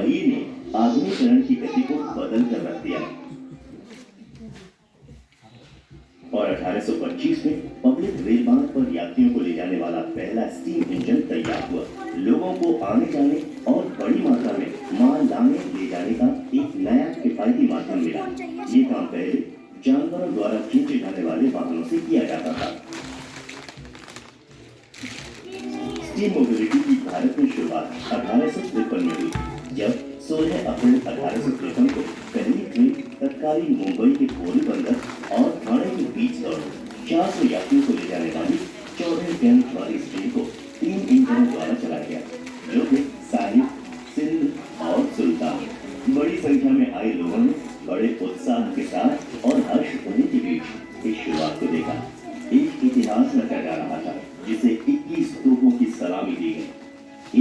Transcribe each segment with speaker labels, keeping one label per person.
Speaker 1: मई ने आधुनिकीकरण की गति को बदल कर रख दिया और 1825 में पब्लिक रेल मार्ग पर यात्रियों को ले जाने वाला पहला स्टीम इंजन तैयार हुआ। लोगों को आने जाने और बड़ी मात्रा में माल लाने ले जाने का एक नया किफायती माध्यम मिला। ये काम पहले जानवरों द्वारा खींचे जाने वाले वाहनों से किया जाता था। स्टीम मोबिलिटी की भारत में शुरुआत 1853 में हुई, जब 16 अप्रैल 1853 को पहली ट्रेन तत्कालीन मुंबई के पोरबंदर और ठाणे के बीच दौड़ी। 400 यात्रियों को ले जाने वाली 14 टन वाली इस ट्रेन को 3 इंजनों द्वारा चलाया गया, जो थे साहिब, सिंध और सुल्तान। बड़ी संख्या में आए लोगों ने बड़े उत्साह के साथ और हर्षध्वनि के बीच इस शुरुआत को देखा। एक इतिहास रचा जा रहा था, जिसे 21 तोपों की सलामी दी गई।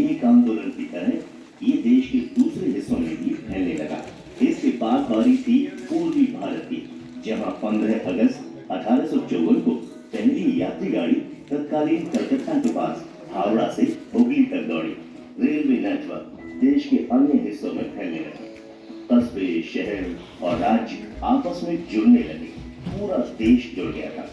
Speaker 1: एक आंदोलन की तरह ये देश के दूसरे हिस्सों में भी फैलने लगा। इसके बाद बारी थी पूर्वी भारत की, जहां 15 अगस्त 1854 को पहली यात्री गाड़ी तत्कालीन कलकत्ता के पास हावड़ा से हुगली तक दौड़ी। रेलवे नेटवर्क देश के अन्य हिस्सों में फैलने लगा। कस्बे, शहर और राज्य आपस में जुड़ने लगे। पूरा देश जुड़ गया था।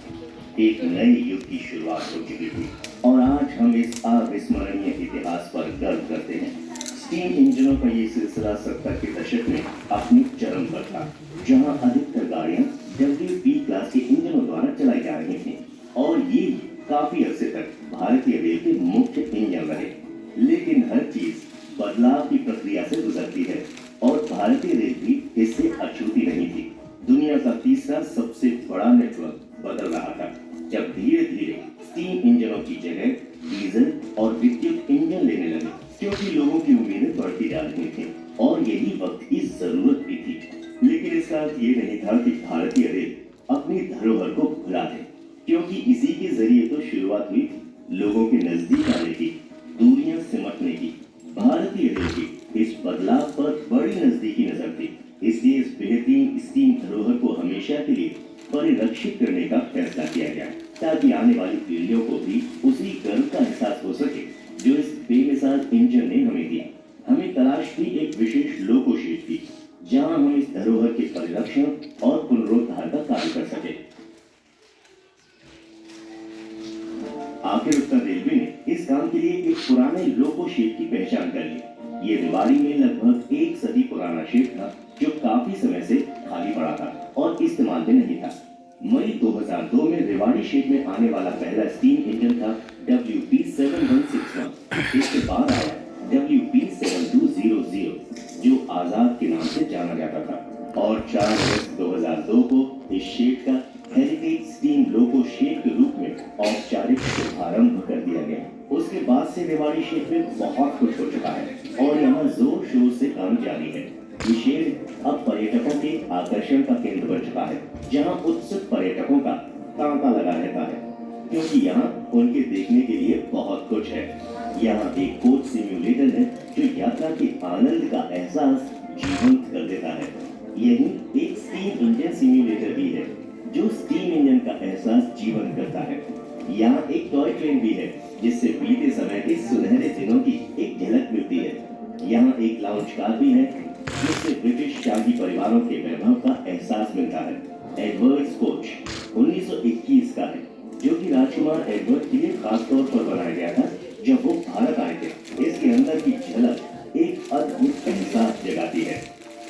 Speaker 1: एक नए युग की शुरुआत हो चुकी थी और आज हम इस अविस्मरणीय इतिहास पर गर्व करते हैं। स्टीम इंजनों का ये सिलसिला 70 के दशक में अपनी चरम पर था, जहां अधिकतर गाड़ियां WP क्लास के इंजनों द्वारा चलाई जा रही थीं और ये काफी अरसे तक भारतीय रेल के मुख्य इंजन रहे। लेकिन हर चीज बदलाव की प्रक्रिया से गुजरती है और भारतीय रेल भी इससे अछूती नहीं थी। दुनिया का तीसरा सबसे बड़ा नेटवर्क बदल रहा था, जब धीरे धीरे स्टीम इंजनों की जगह डीजल और विद्युत इंजन लेने लगे, क्योंकि लोगों की उम्मीदें बढ़ती जा रही थी और यही वक्त की जरूरत भी थी। लेकिन इसका अर्थ ये नहीं था कि भारतीय रेल अपनी धरोहर को भुला दे, क्योंकि इसी के जरिए तो शुरुआत हुई थी लोगों के नजदीक आने की, दूरियां सिमटने की। भारतीय रेल की इस बदलाव पर बड़ी नजदीकी नजर थी, इसलिए इस बेहतरीन स्टीम धरोहर को हमेशा के लिए परिरक्षित करने का फैसला किया गया, ताकि आने वाली पीढ़ियों को भी उसी गर्व का एहसास हो सके जो इस बेमिसाल इंजन ने हमें दिया। हमें तलाश थी एक विशेष लोकोशेड की, जहां हम इस धरोहर के परिरक्षण और पुनरुद्धार का कार्य कर सके। आखिर उत्तर रेलवे ने इस काम के लिए एक पुराने लोको शेड की पहचान कर ली। ये रेवाड़ी में लगभग 1 सदी पुराना शेड था, जो काफी समय से खाली पड़ा था और इस्तेमाल में नहीं था। मई 2002 में रेवाड़ी शेड में आने वाला पहला स्टीम इंजन था WP7161। इसके बाद आया WP7200, जो आजाद के नाम से जाना जाता था और 4 अगस्त 2002 को इस शेड का हेरिटेज स्टीम लोको शेड के रूप में औपचारिक शुभारंभ कर दिया गया। उसके बाद से रेवाड़ी शेड में बहुत कुछ हो चुका है और यहाँ जोर शोर से काम जारी है। ये शेड अब पर्यटकों के आकर्षण का केंद्र बन चुका है, जहाँ उत्सुक पर्यटकों का तांता लगा रहता है, क्योंकि यहाँ उनके देखने के लिए बहुत कुछ है। यहाँ एक कोच सिम्युलेटर है जो यात्रा के आनंद का एहसास जीवंत कर देता है। यही एक स्टीम इंजन सिम्युलेटर भी है, जो स्टीम इंजन का एहसास जीवंत करता है। यहाँ एक टॉय ट्रेन भी है, जिससे बीते समय के सुनहरे दिनों की एक झलक मिलती है। यहाँ एक लाउंज कार भी है, जिससे ब्रिटिश शाही परिवारों के वैभव का एहसास मिलता है। एडवर्ड्स कोच 1921 का है, जो कि राजकुमार एडवर्ड के लिए खास तौर पर बनाया गया था जब वो भारत आए थे। इसके अंदर की झलक एक अद्भुत एहसास जगाती है।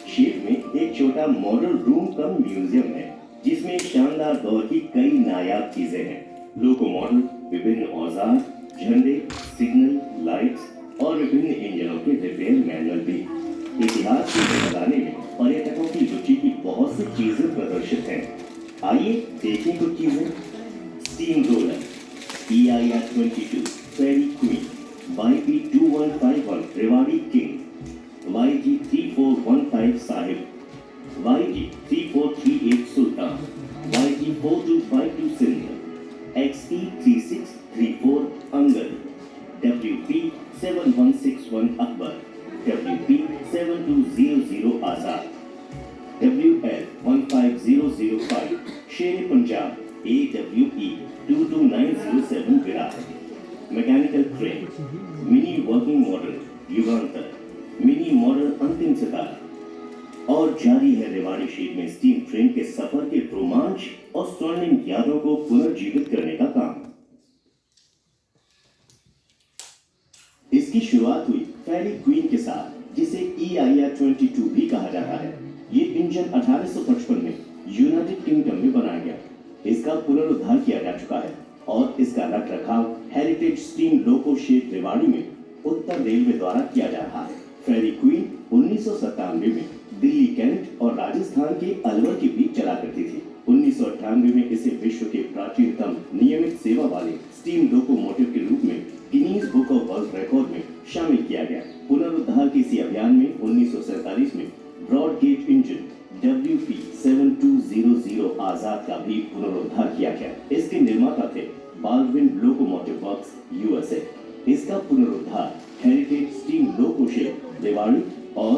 Speaker 1: शेड में एक छोटा मॉडल रूम कम म्यूजियम है, जिसमें शानदार दौर की कई नायाब चीजें हैं। लोको मॉडल, विभिन्न औजार, झंडे, सिग्नल लाइट्स और विभिन्न इंजनों के रिपेयर मैनुअल भी। इतिहास को बताने में पर्यटकों की रुचि की बहुत सी चीजें प्रदर्शित हैं। आइए देखें कुछ चीजें। Steam roller EIR 22 fairy queen, YP2151 Rewari king, YG3415 Sahib, YG3438 Sultan, YG4252 Sindh, XT3634 Angad, WP7161 Akbar, WP7200 Azad, WL15005 Sher Punjab, AWE 22907 Virat. Mechanical train, mini working model Yugantar, mini model Antim Sitara. और जारी है रेवाड़ी शीट में स्टीम ट्रेन के सफर के रोमांच और स्वर्णिम यादों को पुनर्जीवित करने का काम। इसकी शुरुआत हुई फेरी क्वीन के साथ, जिसे EIR-22 भी कहा जाता है। ये इंजन 1855 में यूनाइटेड किंगडम में बनाया गया। इसका पुनरुद्धार किया जा चुका है और इसका रख रखाव heritage steam loco shed Rewari में उत्तर रेलवे द्वारा किया जा रहा है। फेरी क्वीन 1997 में दिल्ली कैंट और राजस्थान के अलवर के बीच चला करती थी। 1998 में इसे विश्व के प्राचीनतम नियमित सेवा वाले स्टीम लोकोमोटिव के रूप में Guinness book of world record में शामिल किया गया। पुनरुद्धार के इसी अभियान में 1947 में ब्रॉड गेज इंजन WP7200 आजाद का भी पुनरुद्धार किया गया। इसके निर्माता थे बाल्डविन लोकोमोटिव वर्क्स USA। इसका पुनरुद्धार heritage steam loco shed Rewari और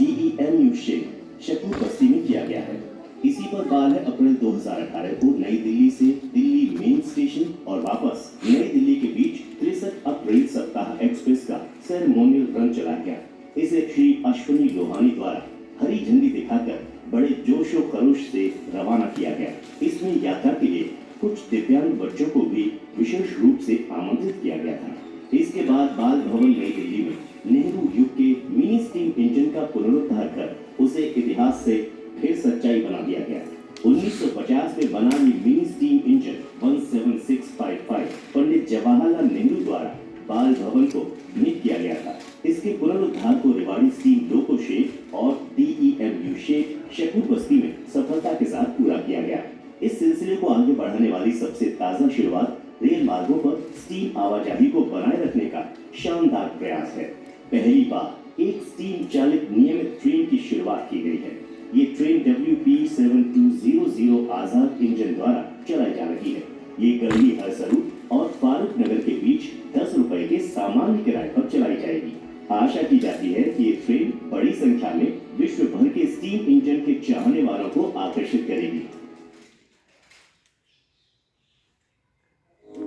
Speaker 1: DEMU शेड शकूर बस्ती में किया गया है। इसी पर 12 अप्रैल 2018 को नई दिल्ली से दिल्ली मेन स्टेशन और वापस नई दिल्ली के बीच 63 अप्रैल सप्ताह एक्सप्रेस का सेरेमोनियल रन चलाया गया। इसे श्री अश्विनी लोहानी द्वारा हरी झंडी दिखाकर बड़े जोशो खरोश से रवाना किया गया। इसमें यात्रा के लिए कुछ दिव्यांग बच्चों को भी विशेष रूप से आमंत्रित किया गया था। इसके बाद बाल भवन नई दिल्ली में नेहरू युग के मिनी स्टीम इंजन का पुनरुद्धार कर उसे इतिहास से फिर सच्चाई बना दिया गया। 1950 में बना ये mini steam engine 17655 Pandit Jawaharlal Nehru द्वारा बाल भवन को भेंट किया गया था। इसके पुनरुद्धार को रेवाड़ी स्टीम लोको शेड और DEMU शेड शकूर बस्ती में सफलता के साथ पूरा किया गया। इस सिलसिले को आगे बढ़ाने वाली सबसे ताजा शुरुआत रेल मार्गों पर स्टीम आवाजाही को बनाए रखने का शानदार प्रयास है। पहली बार एक स्टीम चालित नियमित ट्रेन की शुरुआत की गई है। ये ट्रेन WP7200 आजाद इंजन द्वारा चलाई जा रही है। ये गली हरसरू और फारूक नगर के बीच 10 रुपए के सामान्य किराए पर चलाई जाएगी। आशा की जाती है कि ये ट्रेन बड़ी संख्या में विश्व भर के स्टीम इंजन के चाहने वालों को आकर्षित करेगी।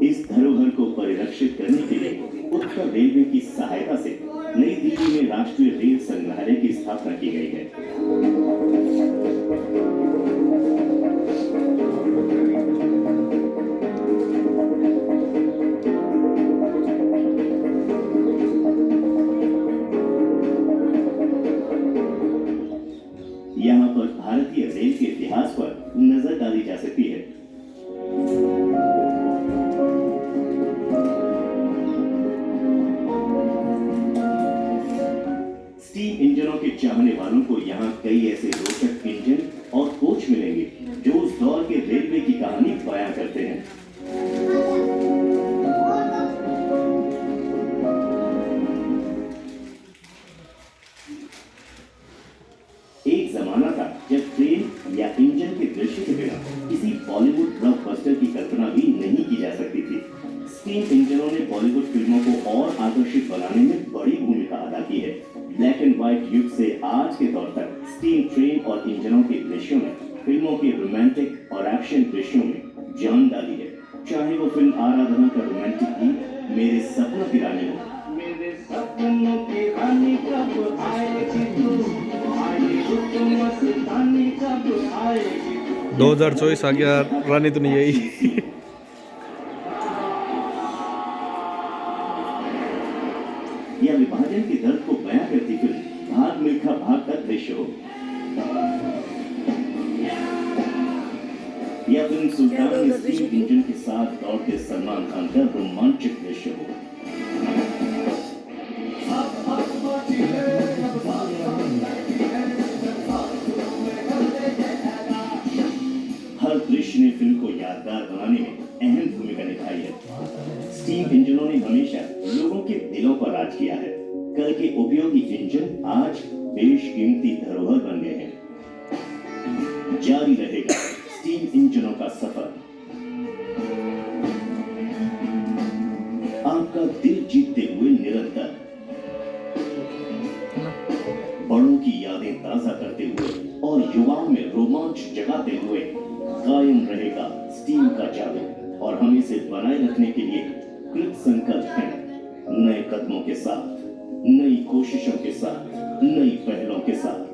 Speaker 1: इस धरोहर को परिरक्षित करने के लिए उत्तर रेलवे की सहायता से नई दिल्ली में राष्ट्रीय रेल संग्रहालय की स्थापना की गई है। यहाँ पर भारतीय रेल के इतिहास पर नजर डाली जा सकती है। स्टीम इंजनों के चाहने वालों को यहाँ कई ऐसे रोचक इंजन और कोच मिलेंगे जो उस दौर के रेलवे की कहानी बयां करते हैं। एक जमाना था जब ट्रेन या इंजन के दृश्य के बिना किसी बॉलीवुड ब्लॉकबस्टर की कल्पना भी नहीं की जा सकती थी। स्टीम इंजनों ने बॉलीवुड फिल्मों को और आकर्षित बनाने में बड़ी भूमिका अदा की है। ब्लैक एंड व्हाइट युग से आज के दौर तक स्टीम ट्रेन और इंजनों के दृश्यों ने फिल्मों के रोमांटिक और एक्शन दृश्यों में जान डाली है। चाहे वो फिल्म आराधना का रोमांटिक गीत मेरे सपनों की रानी हो। मेरे सपनों की रानी कब आएगी तू, आएगी तू मस्तानी कब आएगी तू।
Speaker 2: 2024 आ गया, रानी तो नहीं आई।
Speaker 1: यह विभाजन के दर्द को बयां करती फिल्म भाग मिल्खा भाग का दृश्य हो। यह फिल्म सुल्तान स्टीम इंजन के साथ दौड़ते सलमान खान का रोमांचक दृश्य हो। हर दृश्य ने फिल्म को यादगार बनाने में अहम भूमिका निभाई है। स्टीम इंजनों ने हमेशा लोगों के दिलों पर राज किया है। कल के उपयोगी इंजन आज बेशकीमती धरोहर बन गए हैं। जारी रहेगा स्टीम इंजनों का सफर। आपका दिल जीतते हुए निरंतर, बड़ों की यादें ताजा करते हुए और युवाओं में रोमांच जगाते हुए कायम रहेगा स्टीम का जादू। और हम इसे बनाए रखने के लिए कृत संकल्प हैं। नए कदमों के साथ, नई कोशिशों के साथ, नई पहलों के साथ।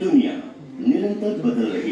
Speaker 1: दुनिया निरंतर बदल रही